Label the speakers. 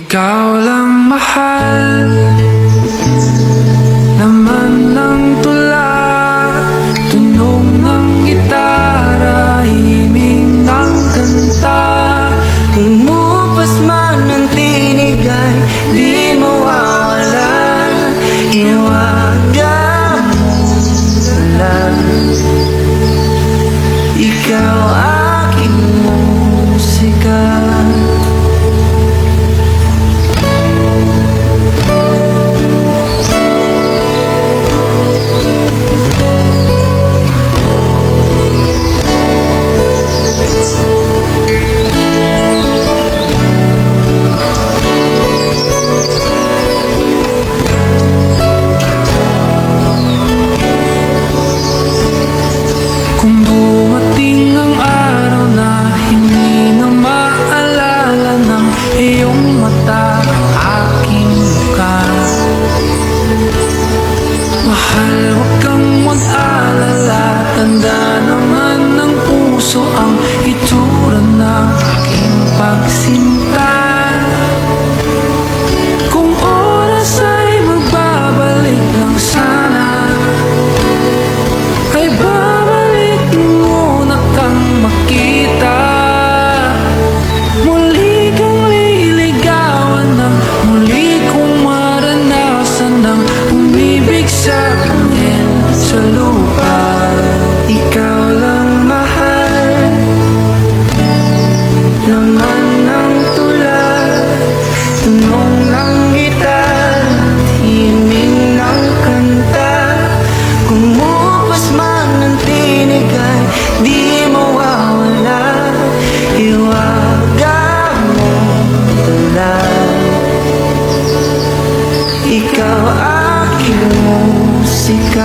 Speaker 1: Ikaw lang mahal, laman ng tula, tunog ng gitara, himig ng kanta. Umupas man ang tinig ay di mawawala, iwagan mo lang. Ikaw aking musika. Kung dumating ang araw na hindi na maalala ng iyong mata aking mukha, mahal, huwag kang mag-alala. Tanda naman ng puso ang itsura ng aking pagsinta. Kung oras ay magbabalik lang sana, ay babalik muna kang makita. Muli kang liligawan ng muli kong maranasan ng umibig sa akin sa lupa. Ikaw lang mahal, laman ng tula, tunog ng gitar, himig ng kanta. Kumupas man ang tinig ay di mawawala, iwagan mo lang. Ikaw aking musika.